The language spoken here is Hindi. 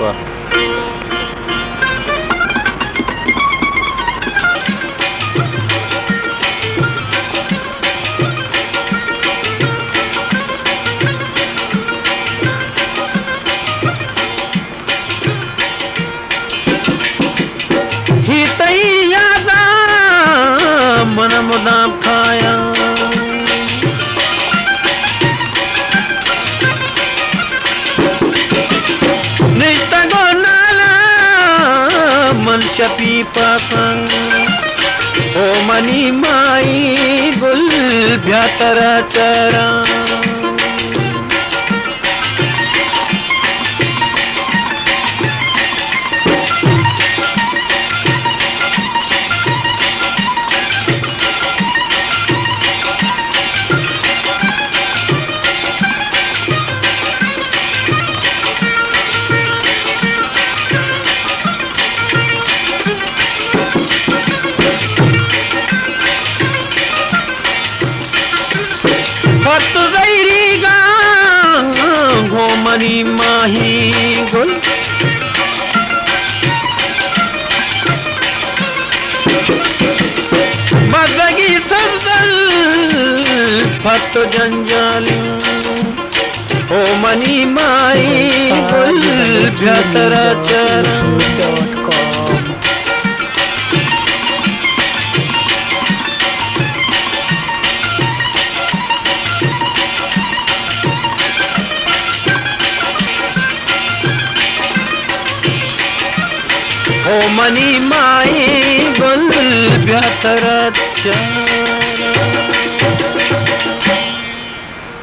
वाह। मन मुदाम खाया निष्ठा गो नाला मन शपी पापंग ओ मनी माई गुल भ्यातरा चरा फत गैरी गो मनी माही गुल बदगी सदल फत जंजाली ओ मनी माई गुल भ्यातरा चरण ओ मनी माई गुल भ्यातरा चरण।